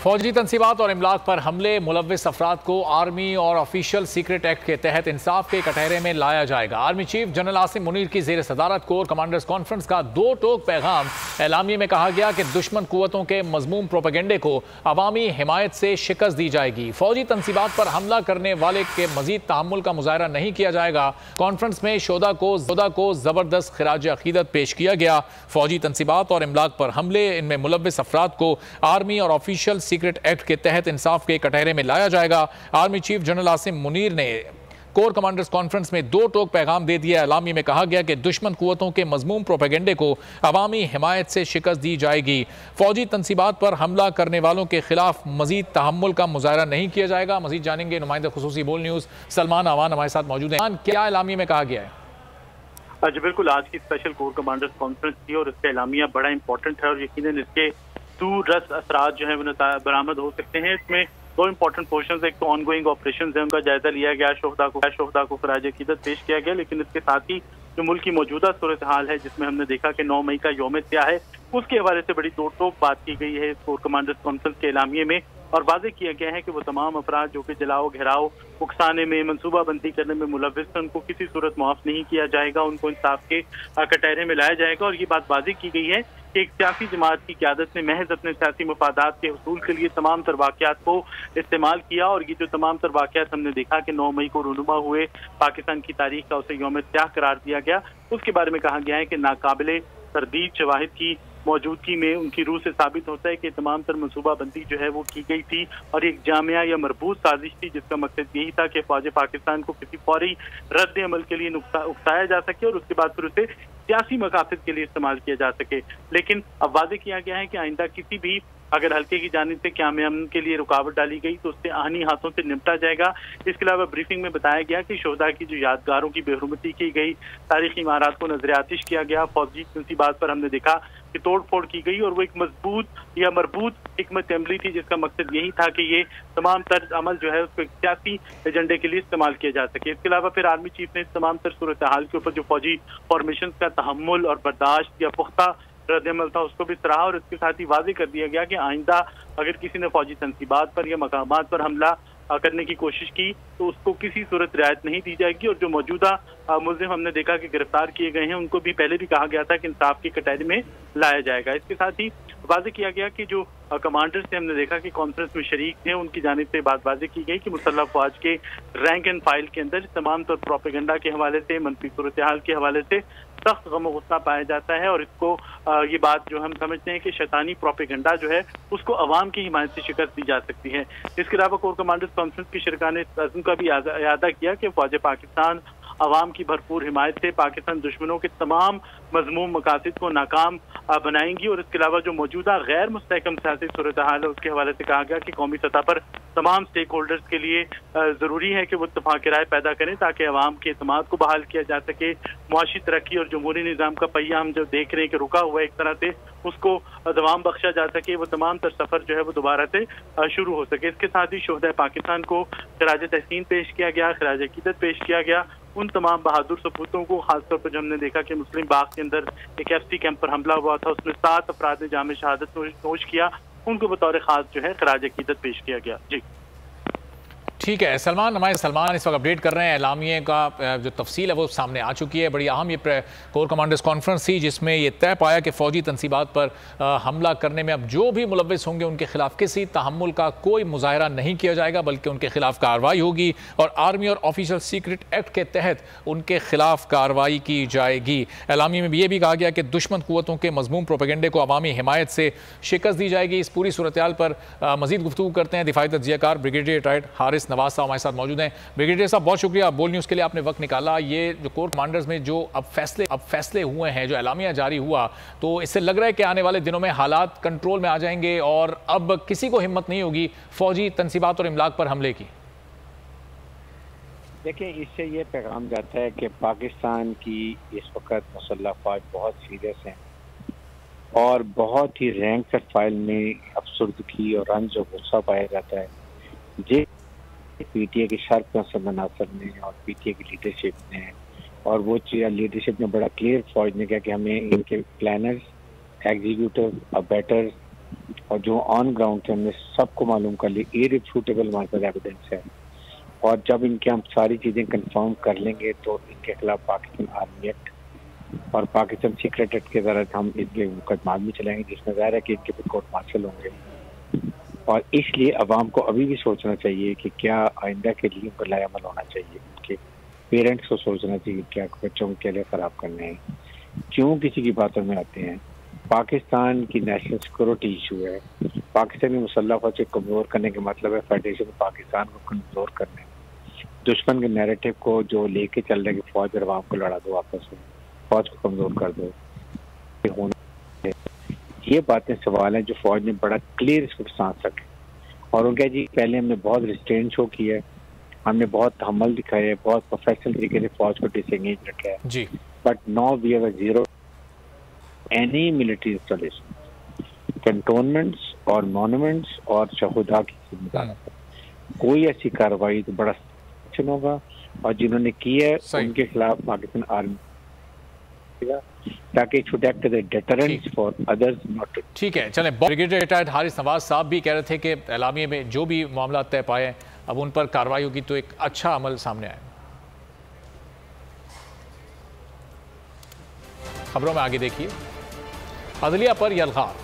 फौजी तंसीबात और इमलाक पर हमले मुलव्विस अफराद को आर्मी और ऑफिशियल सीक्रेट एक्ट के तहत इंसाफ के कटहरे में लाया जाएगा। Army chief general Asim Munir की जेर सदारत कोर कमांडर्स कॉन्फ्रेंस का दो टोक पैगाम एलामिये में कहा गया कि दुश्मन कुव्वतों के मजमूम प्रोपेगेंडे को अवामी हिमायत से शिकस्त दी जाएगी। फौजी तंसीबात पर हमला करने वाले के मजीद तहम्मुल का मुजाहरा नहीं किया जाएगा। कॉन्फ्रेंस में शोदा को जबरदस्त खिराज अकीदत पेश किया गया। फौजी तंसीबात और इमलाक पर हमले, इनमें मुलव्विस अफराद को आर्मी और ऑफिशियल सीक्रेट एक्ट के तहत इंसाफ के कटहरे में लाया जाएगा। Army chief general Asim Munir ने कोर कमांडर्स कॉन्फ्रेंस में दो टोक पैगाम दे दिया। एलामी में कहा गया कि दुश्मन कुव्वतों के मजमूम प्रोपेगेंडे को अवामी हिमायत से शिकस्त दी जाएगी। फौजी तंसीबात पर हमला करने वालों के खिलाफ मजीद तहम्मुल का मुजाहरा नहीं किया जाएगा। मजीद जानेंगे नुमाइंदा खुसूसी बोल न्यूज़ सलमान अवान हमारे साथ मौजूद हैं। क्या एलामी में कहा गया है? जी बिल्कुल, आज की स्पेशल कोर कमांडर्स कॉन्फ्रेंस थी और इसका एलामिया बड़ा इंपॉर्टेंट है और यकीनन इसके दूररस असरात जो है वो बरामद हो सकते हैं। इसमें दो इंपॉर्टेंट पोर्शन, एक तो ऑनगोइंग ऑपरेशन है उनका जायजा लिया गया, शोहदा को खराज अकीदत पेश किया गया, लेकिन इसके साथ ही जो मुल्क की मौजूदा सूरत हाल है जिसमें हमने देखा कि 9 मई का यौम क्या है, उसके हवाले से बड़ी दो टोक बात की गई है कोर कमांडर्स कॉन्फ्रेंस के एलामिये में। और वाज़ेह किया गया है कि वो तमाम अफराद जो कि जलाओ घेराव उकसाने में मनसूबाबंदी करने में मुलव्विस हैं उनको किसी सूरत माफ नहीं किया जाएगा, उनको इंसाफ के कटहरे में लाया जाएगा। और ये बात वाज़ेह की गई है कि एक सियासी जमात की क़यादत ने महज अपने सियासी मफादात के हुसूल के लिए तमाम तर वाक़यात को इस्तेमाल किया और ये जो तमाम तर वाक़यात हमने देखा कि 9 मई को रूनुमा हुए, पाकिस्तान की तारीख का उसे यौम त्याग करार दिया गया, उसके बारे में कहा गया है कि नाकाबिले तरदीद शवाहिद की मौजूदगी में उनकी रूह से साबित होता है कि तमाम तर मनसूबाबंदी जो है वो की गई थी और एक जामिया या मरबूत साजिश थी जिसका मकसद यही था कि फौज पाकिस्तान को किसी फौरी रद्द अमल के लिए उकसाया जा सके और उसके बाद फिर उसे सियासी मकासद के लिए इस्तेमाल किया जा सके। लेकिन अब वादे किया गया है कि आइंदा किसी भी अगर हल्के की जानिब से क़याम अमन के लिए रुकावट डाली गई तो उससे आनी हाथों से निपटा जाएगा। इसके अलावा ब्रीफिंग में बताया गया कि शोहदा की जो यादगारों की बेहरमती की गई, तारीखी इमारत को नजर आतिश किया गया, फौजी तंसीबात पर हमने देखा कि तोड़ फोड़ की गई और वो एक मजबूत या मरबूत हिकमत अमली थी जिसका मकसद यही था कि ये तमाम तर अमल जो है उसको एक सियासी एजेंडे के लिए इस्तेमाल किया जा सके। इसके अलावा फिर आर्मी चीफ ने इस तमाम तर सूरत हाल के ऊपर जो फौजी फॉर्मेशन का तहम्मुल और बर्दाश्त या पुख्ता रद्द-ए-अमल था उसको भी सराहा और इसके साथ ही वाज़ेह कर दिया गया कि आइंदा अगर किसी ने फौजी तंसीबात पर या मकामात पर हमला करने की कोशिश की तो उसको किसी सूरत रियायत नहीं दी जाएगी। और जो मौजूदा मुल्ज़िम हमने देखा कि गिरफ्तार किए गए हैं उनको भी पहले भी कहा गया था कि इंसाफ की कटहरे में लाया जाएगा। इसके साथ ही वाज़ेह किया गया कि जो कमांडर्स से हमने देखा कि कॉन्फ्रेंस में शरीक थे उनकी जानिब से बात वाज़ेह की गई कि मुसल्लह फौज के रैंक एंड फाइल के अंदर तमाम तौर प्रोपेगेंडा के हवाले से, मनफी सूरत हाल के हवाले से सख्त गम और गुस्सा पाया जाता है और इसको ये बात जो हम समझते हैं कि शैतानी प्रोपेगेंडा जो है उसको अवाम की हिमायत से शिकस्त दी जा सकती है। इसके अलावा कोर कमांडर्स कॉन्फ्रेंस की शरका ने अज़्म का भी इयादा किया कि फौज पाकिस्तान अवाम की भरपूर हिमायत से पाकिस्तान दुश्मनों के तमाम मजमूम मकासद को नाकाम बनाएंगी। और इसके अलावा जो मौजूदा गैर मुस्तहकम सियासी सूरत हाल है उसके हवाले से कहा गया कि कौमी सतह पर तमाम स्टेक होल्डर्स के लिए ज़रूरी है कि वो इत्तफाक राय पैदा करें ताकि अवाम के एतमाद को बहाल किया जा सके। मुआशी तरक्की और जमहूरी निज़ाम का पहिया हम जो देख रहे हैं कि रुका हुआ एक तरह से उसको दवाम बख्शा जा सके, वो तमाम तर सफ़र जो है वो दोबारा से शुरू हो सके। इसके साथ ही शोहदा पाकिस्तान को खराज तहसीन पेश किया गया, खराज अकीदत पेश किया गया उन तमाम बहादुर सपूतों को। खासतौर पर जो हमने देखा कि मुस्लिम बाग के अंदर एक FC कैंप पर हमला हुआ था उसमें 7 अफराद ने जाम शहादत नोश किया, उनको बतौर खास जो है खराज अकीदत पेश किया गया। जी ठीक है सलमान, हमारे सलमान इस वक्त अपडेट कर रहे हैं। एलामिये का जो तफसील है वो सामने आ चुकी है। बड़ी अहम ये कोर कमांडर्स कॉन्फ्रेंस थी जिसमें ये तय पाया कि फ़ौजी तंसीबात पर हमला करने में अब जो भी मुलव्विस होंगे उनके खिलाफ किसी तहम्मुल का कोई मुजाहरा नहीं किया जाएगा बल्कि उनके खिलाफ कार्रवाई होगी और आर्मी और ऑफिशियल सीक्रेट एक्ट के तहत उनके खिलाफ कार्रवाई की जाएगी। एलामिये में भी ये भी कहा गया कि दुश्मन कुव्वतों के मजमूम प्रोपेगेंडे को अवामी हिमायत से शिकस्त दी जाएगी। इस पूरी सूरत हाल पर मजीद गुफ्तगू करते हैं दिफाई तज्ज़ियाकार ब्रिगेडियर रिटायर्ड हारिस नवाज साहब हमारे साथ मौजूद हैं। ब्रिगेडियर साहब बहुत शुक्रिया बोल न्यूज़ के लिए, आपने वक्त निकाला। ये जो कोर कमांडर्स में जो अब फैसले हुए हैं, जो एलामिया जारी हुआ, तो इससे लग रहा है कि आने वाले दिनों में हालात कंट्रोल में आ जाएंगे और अब किसी को हिम्मत नहीं होगी फौजी तंसीबात और इमलाक पर हमले की। देखिए, इससे ये पैगाम जाता है कि पाकिस्तान की इस वक्त मुसल्लह फौज बहुत सीरियस है और बहुत ही रैंक फाइल में अफसरदगी और रंज और गुस्सा पाया जाता है। जे PTA की शार्प नासर ने और PTA की लीडरशिप ने और वो लीडरशिप ने बड़ा क्लियर फौज ने कहा कि हमें इनके प्लानर्स, एग्जीक्यूटिव, बेटर और जो ऑन ग्राउंड थे हमने सबको मालूम कर ली, इरिफ्यूटेबल हमारे पास एविडेंस है। और जब इनके हम सारी चीज़ें कंफर्म कर लेंगे तो इनके खिलाफ पाकिस्तान आर्मी एक्ट और पाकिस्तान सीक्रेट एक्ट के तहत हम इनके मुकदमा भी चलाएंगे, जिसमें ज़ाहिर है कि इनके भी कोर्ट मार्शल होंगे। और इसलिए अवाम को अभी भी सोचना चाहिए कि क्या आइंदा के लिए उनको लायामल होना चाहिए, उनके पेरेंट्स को सोचना चाहिए क्या बच्चों के लिए ख़राब करने हैं, क्यों किसी की बातों में आते हैं। पाकिस्तान की नेशनल सिक्योरिटी इशू है। पाकिस्तानी मुसल्लह फौज को कमज़ोर करने का मतलब है फेडरेशन पाकिस्तान को कमज़ोर करने, दुश्मन के नैरेटिव को जो लेके चल रहे कि फौज और अवाम को लड़ा दो, आपस में फौज को कमज़ोर कर दो। ये बातें सवाल हैं जो फौज ने बड़ा क्लियर इसको सांस रखे। और उनका जी पहले हमने बहुत रिस्ट्रेंट शो किया है, हमने बहुत तहम्मुल दिखाया है, बहुत प्रोफेशनल तरीके से फौज को डिसएंगेज रखा है जी। But now we have zero any military installation, cantonments और मॉन्यूमेंट्स और शहुदा की जिम्मेदारी। कोई ऐसी कार्रवाई तो बड़ा अच्छा होगा और जिन्होंने की है उनके खिलाफ पाकिस्तान आर्मी ताकि it should act as a deterrent for others not to. ठीक है, चलें। ब्रिगेडियर रिटायर्ड हारिस नवाज साहब भी कह रहे थे कि एलामिये में जो भी मामला तय पाए अब उन पर कार्रवाई होगी तो एक अच्छा अमल सामने आए। खबरों में आगे देखिए, अदलिया पर यलगार।